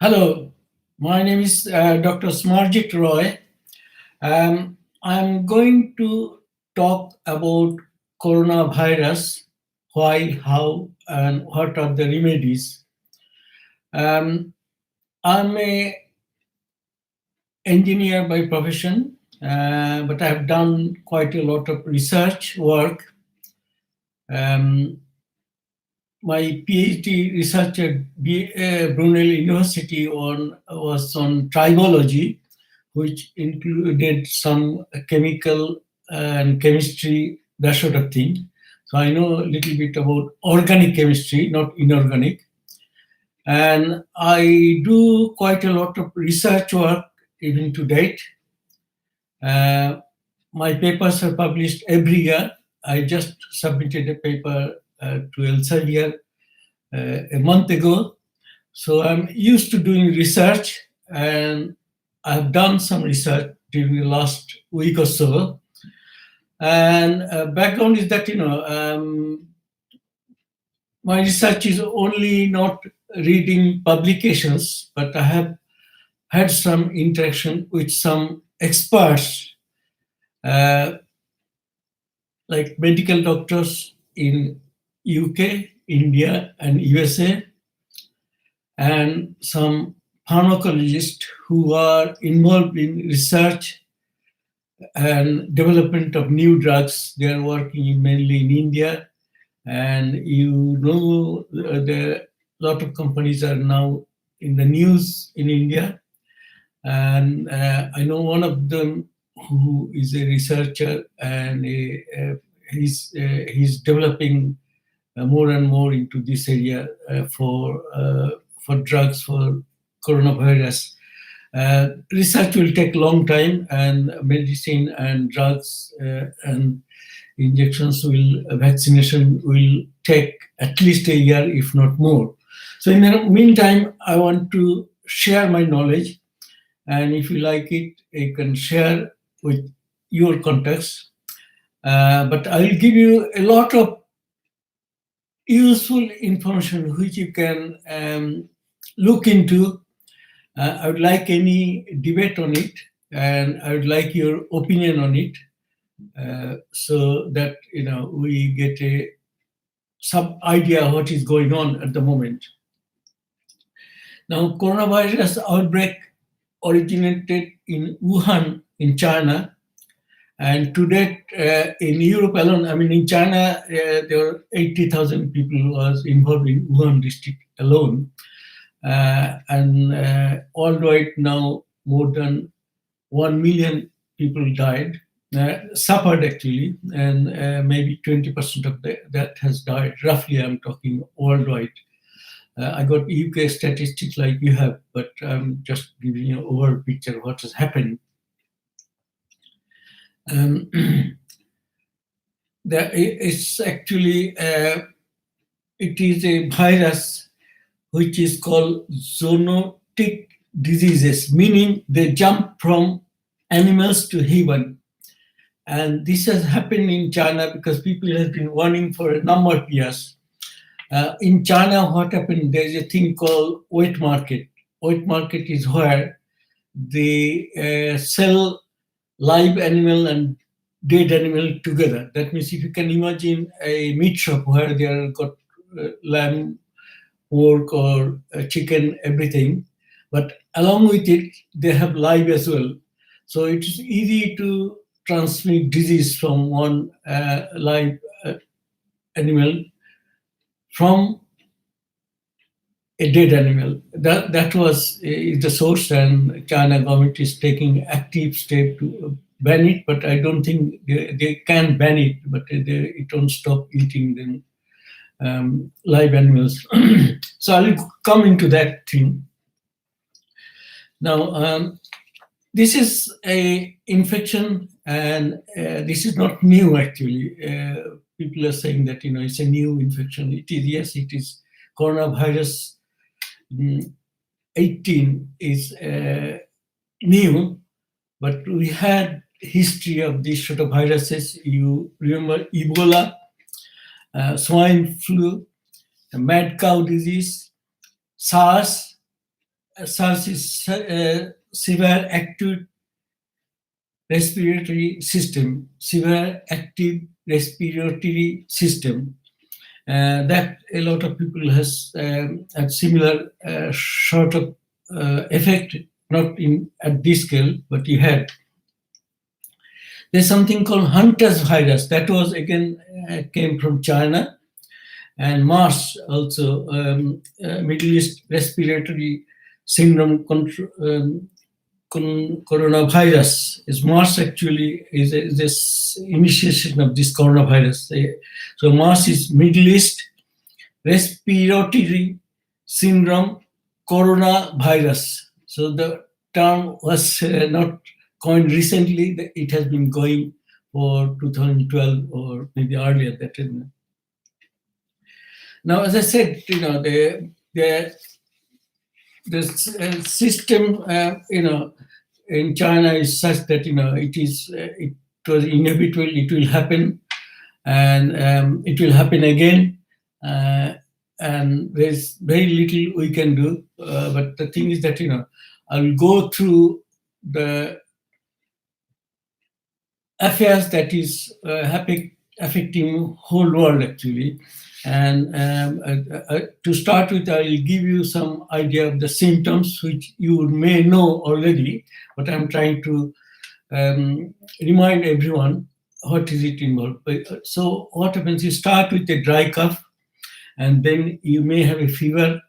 Hello, my name is Dr. Smarjit Roy. I'm going to talk about coronavirus, why, how, and what are the remedies. Um, I'm a engineer by profession, but I've done quite a lot of research work. Um, my PhD research at Brunel University was on tribology, which included some chemical and chemistry, that sort of thing. So I know a little bit about organic chemistry, not inorganic. And I do quite a lot of research work even to date. Uh, my papers are published every year. I just submitted a paper to Elsevier a month ago. So I'm used to doing research, and I've done some research during the last week or so. And background is that my research is only not reading publications, but I have had some interaction with some experts, uh, like medical doctors in UK, India, and USA, and some pharmacologists who are involved in research and development of new drugs. They are working mainly in India, and the lot of companies are now in the news in India. And I know one of them who is a researcher, and he's developing more and more into this area for drugs for coronavirus. Research will take long time, and medicine and drugs and vaccination will take at least a year, if not more. So in the meantime, I want to share my knowledge, and if you like it, you can share with your contacts. But I will give you a lot of useful information which you can look into. I would like any debate on it, and I would like your opinion on it, so that we get some idea what is going on at the moment. Now, coronavirus outbreak originated in Wuhan, in China, and to date, in Europe alone, I mean, in China, there were 80,000 people who was involved in Wuhan district alone. And worldwide now, more than 1 million people died, suffered actually, and maybe 20% of that has died. Roughly, I'm talking worldwide. I got UK statistics like you have, but I'm just giving you an overall picture of what has happened. It's actually it is a virus which is called zoonotic diseases, meaning they jump from animals to human. And this has happened in China because people have been warning for a number of years. In China, what happened, there's a thing called wet market. Wet market is where they sell live animal and dead animal together. That means if you can imagine a meat shop where they are got lamb, pork, or chicken, everything, but along with it, they have live as well. So it is easy to transmit disease from one live animal from a dead animal. That was the source, and China government is taking active step to ban it. But I don't think they can ban it, but it don't stop eating them live animals. So I'll come into that thing. Now, this is a infection, and this is not new actually. People are saying that it's a new infection. It is, yes, it is. Coronavirus 18 is new, but we had history of these sort of viruses. You remember Ebola, swine flu, mad cow disease, SARS, SARS is severe acute respiratory system, severe active respiratory system. That a lot of people has had similar sort of effect, not in at this scale, but he had. There's something called Hunter's virus that was again came from China, and MERS also, Middle East respiratory syndrome coronavirus. Is MERS actually is this initiation of this coronavirus. So MERS is Middle East respiratory syndrome coronavirus. So the term was not coined recently. It has been going for 2012 or maybe earlier. That is. Now, as I said, the system, in China is such that it was inevitable. It will happen, and it will happen again. And there's very little we can do. But the thing is that I'll go through the affairs that is affecting whole world actually. And to start with, I'll give you some idea of the symptoms which you may know already, but I'm trying to remind everyone what is it involved. So what happens? You start with a dry cough, and then you may have a fever,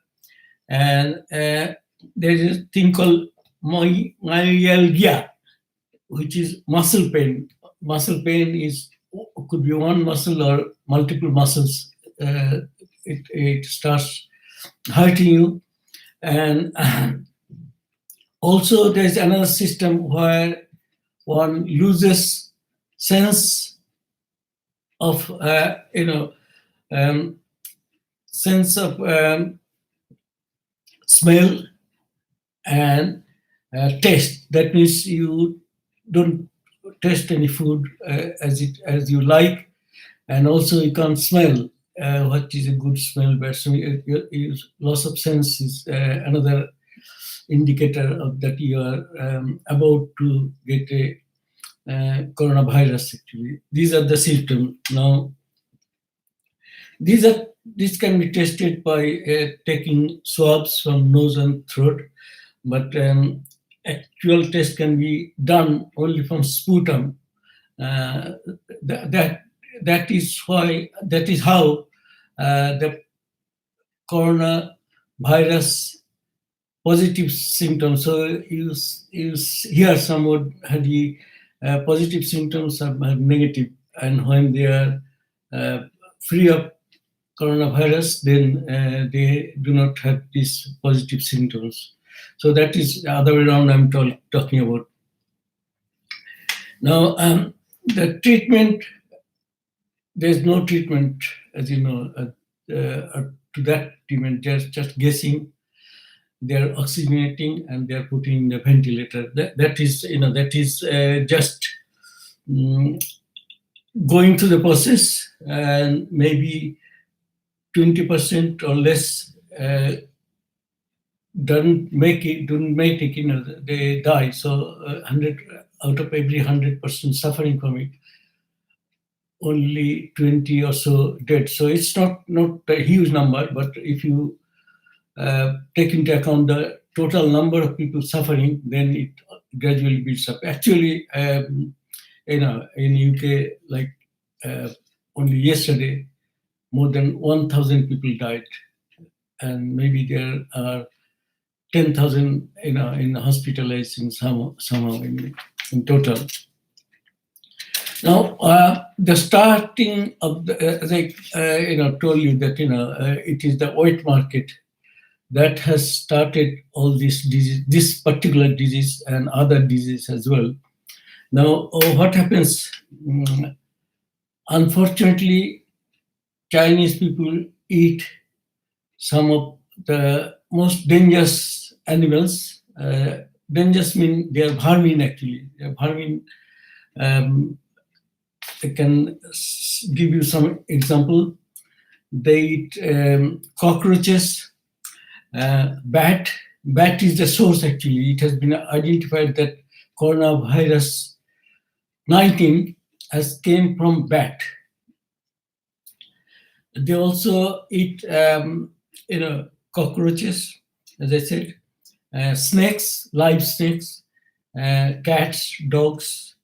and there is a thing called myalgia, which is muscle pain. Muscle pain could be one muscle or multiple muscles. It starts hurting you, and also there's another system where one loses sense of sense of smell and taste. That means you don't taste any food as you like, and also you can't smell what is a good smell. But so loss of sense is another indicator of that you are about to get a coronavirus. Actually, these are the symptoms. Now, these can be tested by taking swabs from nose and throat, but actual test can be done only from sputum. That is how the coronavirus positive symptoms. So you hear someone had the positive symptoms are negative, and when they are free of coronavirus, then they do not have these positive symptoms. So that is the other way around I'm talking about. Now, the treatment, there's no treatment, as you know, to that treatment. Just guessing. They're oxygenating and they're putting in the ventilator. That is just going through the process, and maybe 20% or less don't make it, they die. So 100 out of every 100% suffering from it, only 20 or so dead. So it's not a huge number, but if you take into account the total number of people suffering, then it gradually builds up. Actually, in UK, like only yesterday, more than 1,000 people died, and maybe there are 10,000 in hospitalized in somehow in total. Now, the starting of as I told you that it is the wet market that has started all this disease, this particular disease and other diseases as well. Now, what happens? Unfortunately, Chinese people eat some of the most dangerous animals. Dangerous mean they are vermin actually. They are vermin. I can give you some example. They eat cockroaches, bat, bat is the source actually. It has been identified that coronavirus 19 has came from bat. They also eat, cockroaches, as I said, snakes, live snakes, cats, dogs,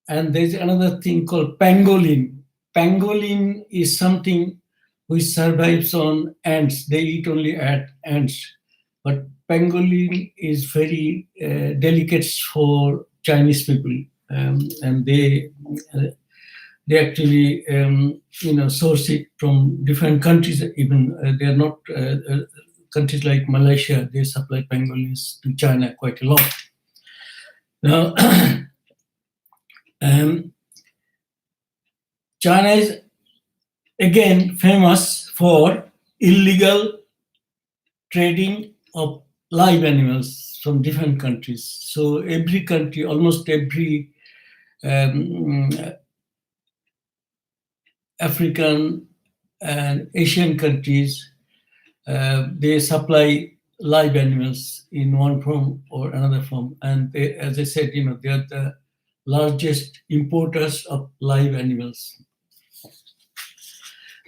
and there's another thing called pangolin. Pangolin is something which survives on ants. They eat only at ants, but pangolin is very delicate for Chinese people, and they actually source it from different countries. Even they are not countries like Malaysia. They supply pangolins to China quite a lot. Now, China is again famous for illegal trading of live animals from different countries. So every country, almost every um, African and Asian countries, they supply live animals in one form or another form. And they, as I said, they are the largest importers of live animals.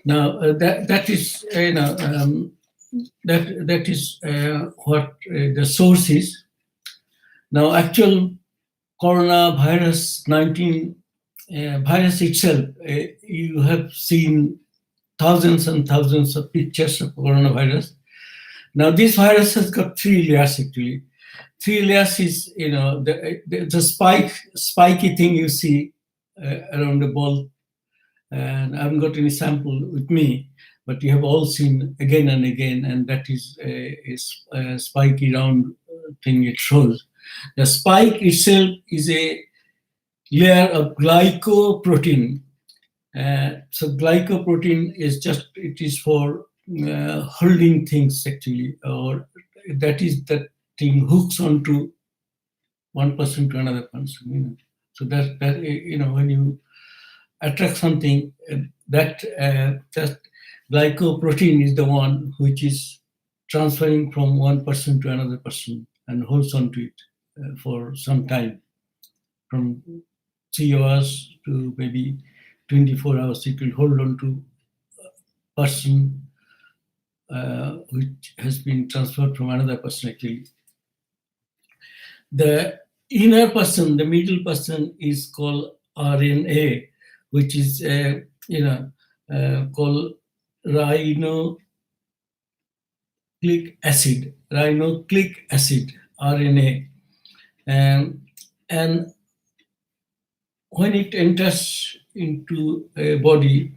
Now that is that is what the source is. Now, actual coronavirus 19 virus itself, you have seen thousands and thousands of pictures of coronavirus. Now, this virus has got 3 layers actually. 3 layers is, the spiky thing you see around the ball. And I haven't got any sample with me, but you have all seen again and again, and that is a spiky round thing it shows. The spike itself is a layer of glycoprotein. So glycoprotein it is for holding things actually, or that is that thing hooks onto one person to another person. So that when you attract something, that glycoprotein is the one which is transferring from one person to another person and holds on to it for some time, from 3 hours to maybe 24 hours. It will hold on to a person which has been transferred from another person actually. The inner person, the middle person, is called RNA, which is called rhinonucleic acid, RNA, and when it enters into a body,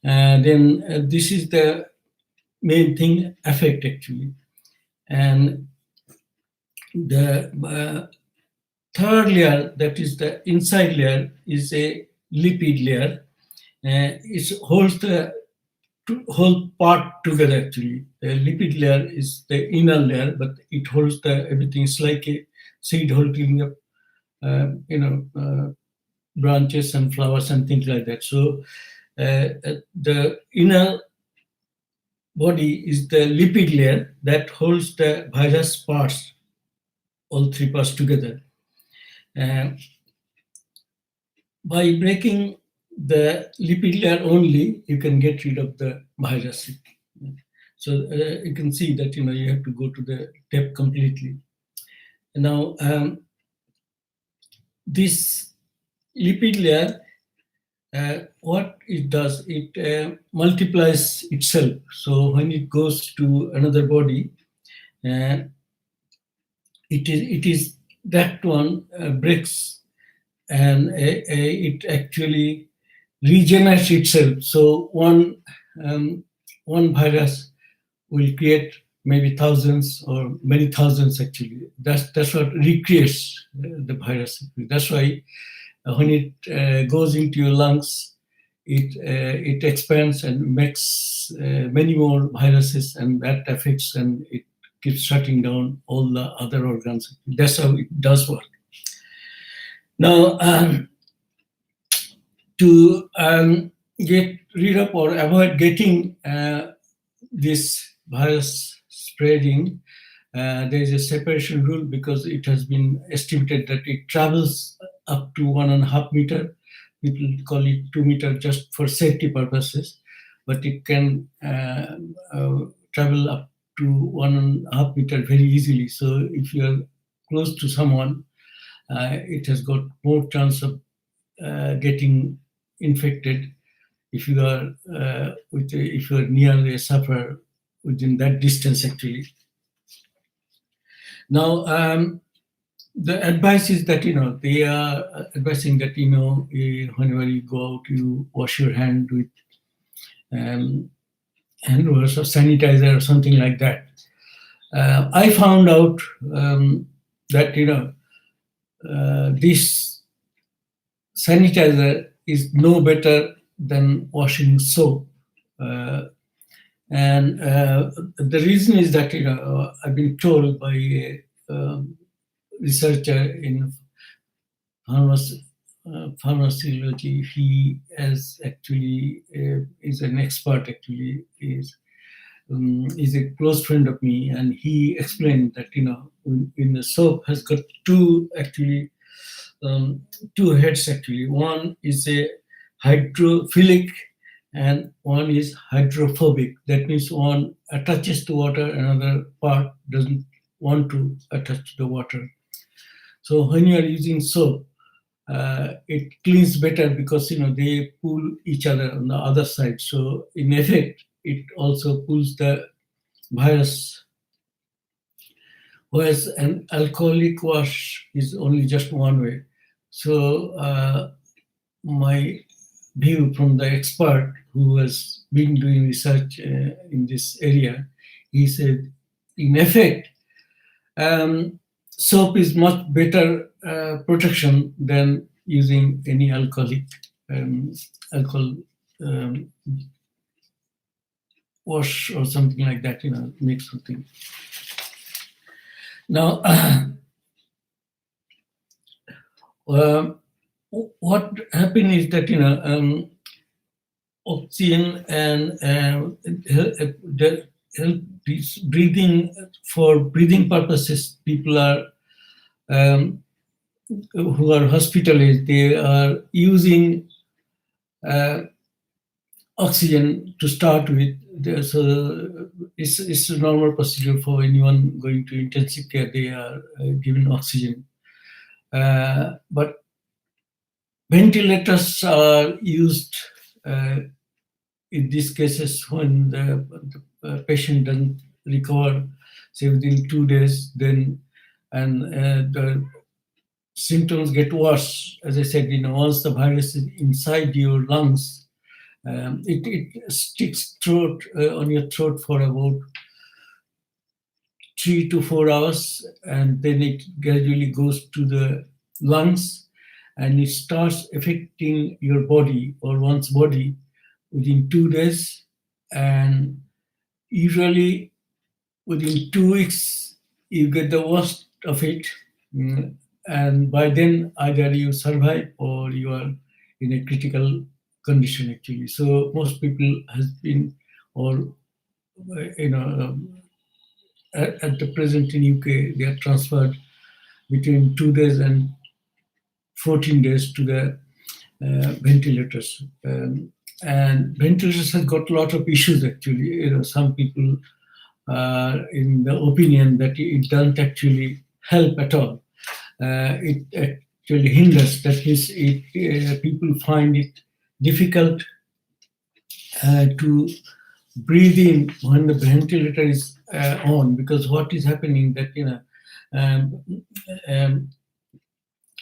then this is the main thing affect actually, and the third layer, that is the inside layer, is a lipid layer. It holds the whole part together actually. The lipid layer is the inner layer, but it holds everything. It's like a seed holding up, branches and flowers and things like that. So the inner body is the lipid layer that holds the virus parts, all 3 parts together. By breaking the lipid layer only, you can get rid of the virus. So you can see that you have to go to the depth completely. Now, this lipid layer, what it does, it multiplies itself. So when it goes to another body, it is that one breaks, and it actually regenerates itself. So one virus will create maybe thousands or many thousands actually. That's what recreates the virus. That's why when it goes into your lungs, it expands and makes many more viruses, and that affects, and it keeps shutting down all the other organs. That's how it does work. Now, to get rid of or avoid getting this virus spreading, There is a separation rule because it has been estimated that it travels up to 1.5 meter. People call it 2 meter just for safety purposes, but it can travel up to 1.5 meter very easily. So if you are close to someone, it has got more chance of getting infected if you are if you are near a sufferer within that distance actually. Now, the advice is that they are advising that whenever you go out, you wash your hand with um, hand wash or sanitizer or something like that. I found out that this sanitizer is no better than washing soap. Uh, and the reason is that I've been told by a researcher in pharmacology. He has actually is an expert. Actually, is a close friend of me, and he explained that in the soap has got two heads actually. One is a hydrophilic and one is hydrophobic. That means one attaches to water, another part doesn't want to attach to the water. So when you are using soap, it cleans better because they pull each other on the other side. So in effect, it also pulls the virus. Whereas an alcoholic wash is only just one way. So my view from the expert who has been doing research in this area, he said, in effect, soap is much better protection than using any alcohol wash or something like that, make something. Now, what happened is that oxygen and help breathing, for breathing purposes. People are who are hospitalized, they are using oxygen to start with. So it's a normal procedure for anyone going to intensive care. They are given oxygen, but ventilators are used in these cases when the patient doesn't recover, say within 2 days, then and the symptoms get worse. As I said, once the virus is inside your lungs, it sticks on your throat for about 3 to 4 hours, and then it gradually goes to the lungs, and it starts affecting your body or one's body within 2 days, and usually within 2 weeks you get the worst of it. And by then either you survive or you are in a critical condition actually. So most people has been, or at the present in UK, they are transferred between 2 days and 14 days to the ventilators. And ventilators have got a lot of issues actually. Some people are in the opinion that it doesn't actually help at all. It actually hinders. That is, people find it difficult to breathe in when the ventilator is on, because what is happening that um, um,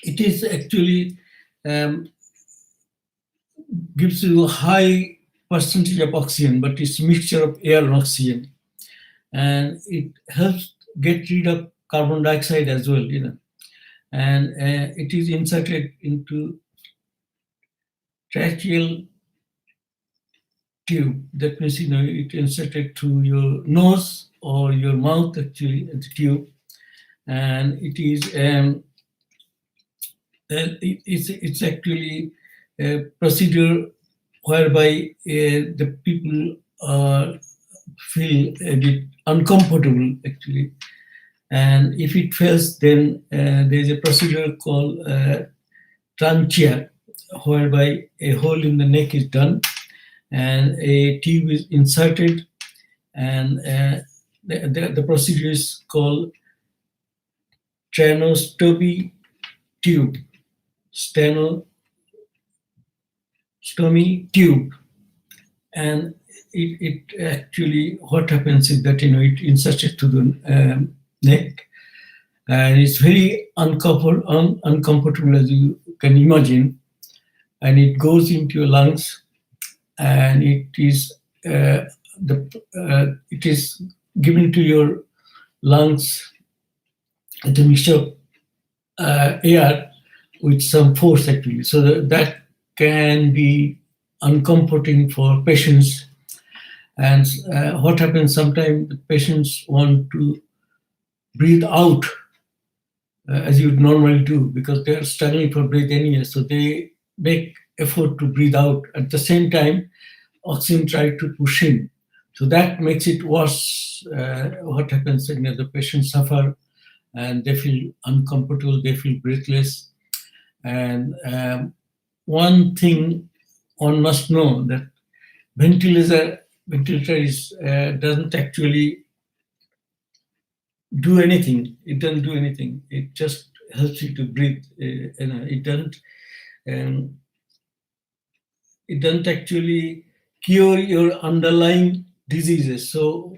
it is actually gives you a high percentage of oxygen, but it's a mixture of air and oxygen, and it helps get rid of carbon dioxide as well, and it is inserted into tracheal tube. That means it inserted through your nose or your mouth actually, the tube, and it is it's actually a procedure whereby the people feel a bit uncomfortable actually, And if it fails, then there's a procedure called tranchia, whereby a hole in the neck is done and a tube is inserted, and the procedure is called tracheostomy tube, stenostomy tube. And it actually, what happens is that, it inserts it to the neck, and it's very uncomfortable, as you can imagine, and it goes into your lungs, and it is given to your lungs the mixture of air with some force, actually. So that can be uncomforting for patients. And what happens sometimes, the patients want to breathe out as you would normally do, because they are struggling for breath anyway. So they make effort to breathe out. At the same time, oxygen try to push in. So that makes it worse. What happens, the patients suffer and they feel uncomfortable, they feel breathless. And one thing one must know, that ventilator doesn't actually do anything. It doesn't do anything. It just helps you to breathe. It doesn't. Um, it doesn't actually cure your underlying diseases. So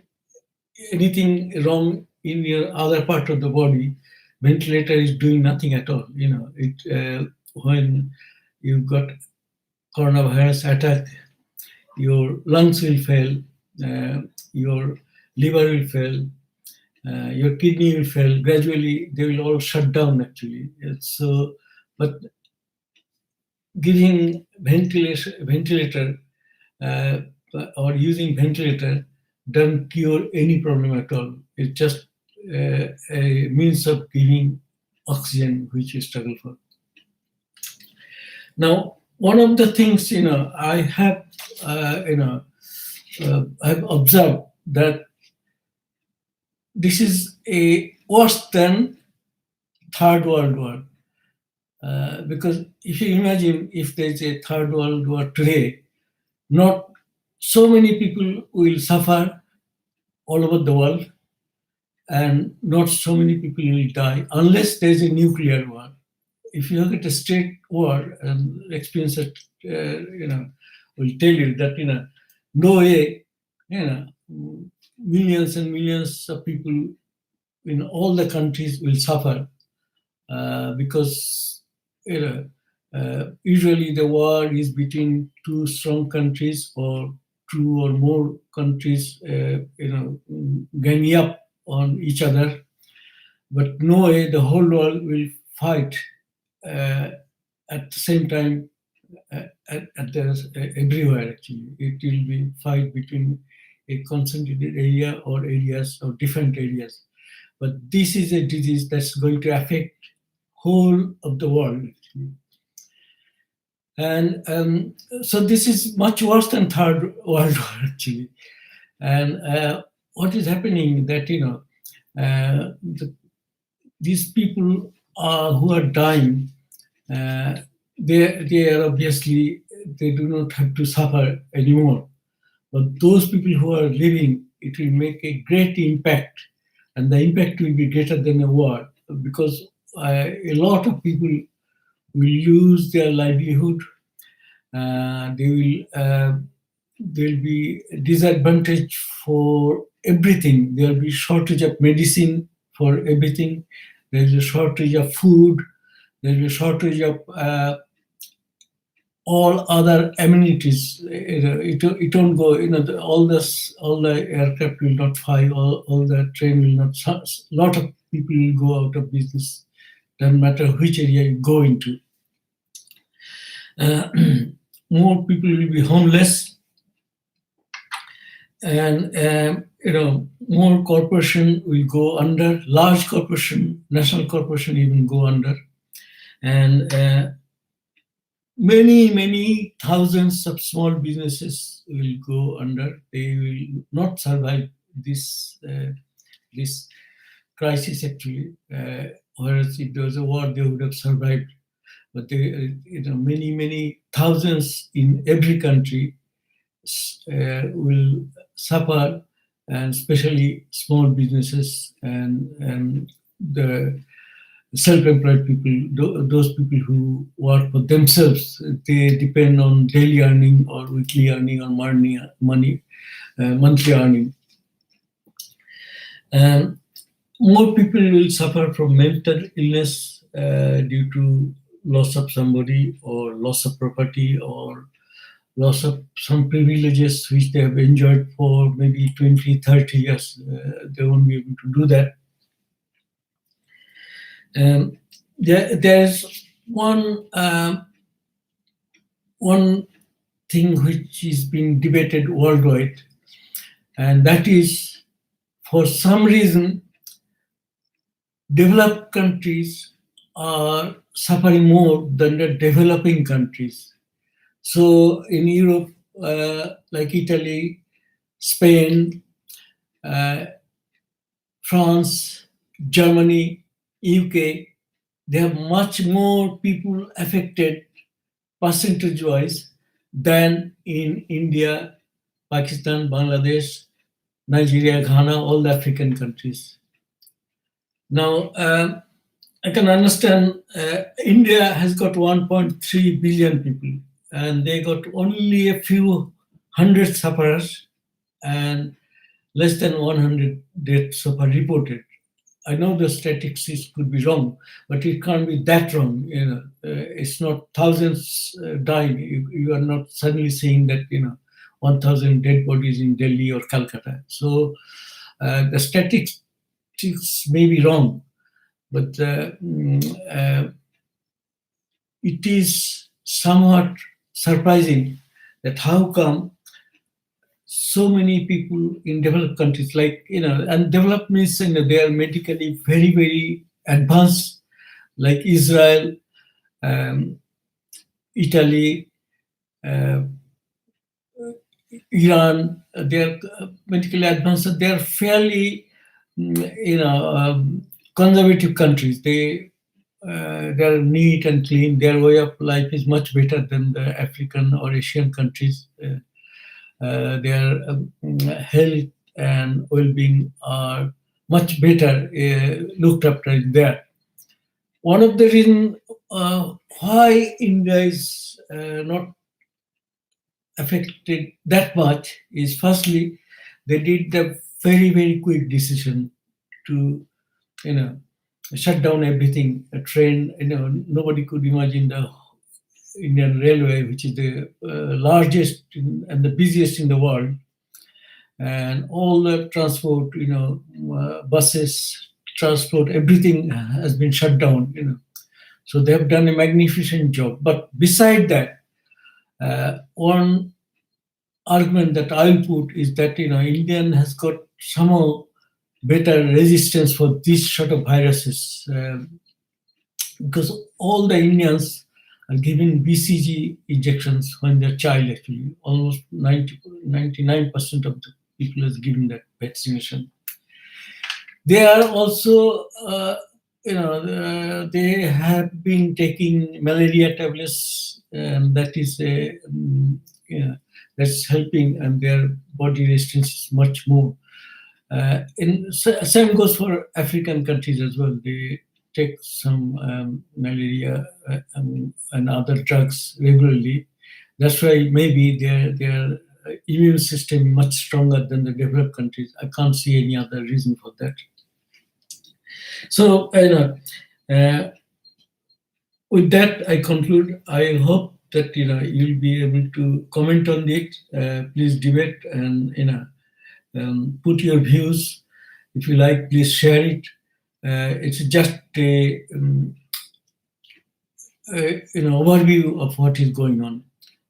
anything wrong in your other part of the body, ventilator is doing nothing at all. When you've got coronavirus attack, your lungs will fail, your liver will fail, your kidney will fail. Gradually, they will all shut down. Actually, so but giving ventilator uh, or using ventilator doesn't cure any problem at all. It's just a means of giving oxygen which you struggle for. Now, one of the things I have I've observed that this is a worse than Third World War. Because if you imagine, if there's a Third World War today, not so many people will suffer all over the world, and not so many people will die unless there's a nuclear war. If you look at a straight war, and experience that, will tell you that, no way, millions and millions of people in all the countries will suffer, because usually the war is between two strong countries, or two or more countries, ganging up on each other. But no way the whole world will fight uh, at the same time, everywhere. Actually, it will be fight between a concentrated area or areas or different areas. But this is a disease that's going to affect whole of the world. Actually. And so this is much worse than Third World War, actually. And what is happening that, these people who are dying, they are obviously, they do not have to suffer anymore. But those people who are living, it will make a great impact, and the impact will be greater than a war, because a lot of people will lose their livelihood. There will be disadvantage for everything. There will be shortage of medicine for everything. There is a shortage of food. There will be a shortage of all other amenities. It won't go. All the aircraft will not fly. All the train will not. A lot of people will go out of business. Doesn't matter which area you go into. More people will be homeless, and more corporation will go under. Large corporation, national corporation, even go under, and many thousands of small businesses will go under. They will not survive this crisis actually. Whereas if there was a war, they would have survived. But they, many thousands in every country will suffer, and especially small businesses and the self-employed people, those people who work for themselves. They depend on daily earning or weekly earning or monthly earning. And more people will suffer from mental illness due to loss of somebody or loss of property or loss of some privileges which they have enjoyed for maybe 20, 30 years. They won't be able to do that. There's one thing which is being debated worldwide, and that is, for some reason, developed countries are suffering more than the developing countries. So in Europe, like Italy, Spain, France, Germany, UK, they have much more people affected percentage-wise than in India, Pakistan, Bangladesh, Nigeria, Ghana, all the African countries. Now, I can understand India has got 1.3 billion people, and they got only a few hundred sufferers and less than 100 deaths so far reported. I know the statistics could be wrong, but it can't be that wrong. It's not thousands dying. You are not suddenly saying that 1,000 dead bodies in Delhi or Calcutta. So the statistics may be wrong, but it is somewhat surprising that how come so many people in developed countries, and developed means they are medically very, very advanced, like Israel, Italy, Iran. They are medically advanced. They are fairly, conservative countries. They are neat and clean. Their way of life is much better than the African or Asian countries. Their health and well-being are much better looked after in there. One of the reasons why India is not affected that much is, firstly, they did the very, very quick decision to, shut down everything. A train, nobody could imagine the Indian Railway, which is the largest and the busiest in the world, and all the transport, buses, transport, everything has been shut down. So they have done a magnificent job. But beside that, one argument that I'll put is that Indian has got somehow better resistance for these sort of viruses, because all the Indians are given BCG injections when they're child. Actually, almost 99% of the people has given that vaccination. They are also, they have been taking malaria tablets, and that is that's helping, and their body resistance is much more. Same goes for African countries as well. They take some malaria and other drugs regularly. That's why maybe their immune system much stronger than the developed countries. I can't see any other reason for that. So, with that, I conclude. I hope that you'll be able to comment on it. Please debate and put your views. If you like, please share it. It's just a overview of what is going on.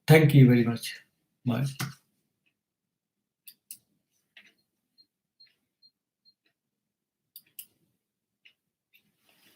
Thank you very much. Bye.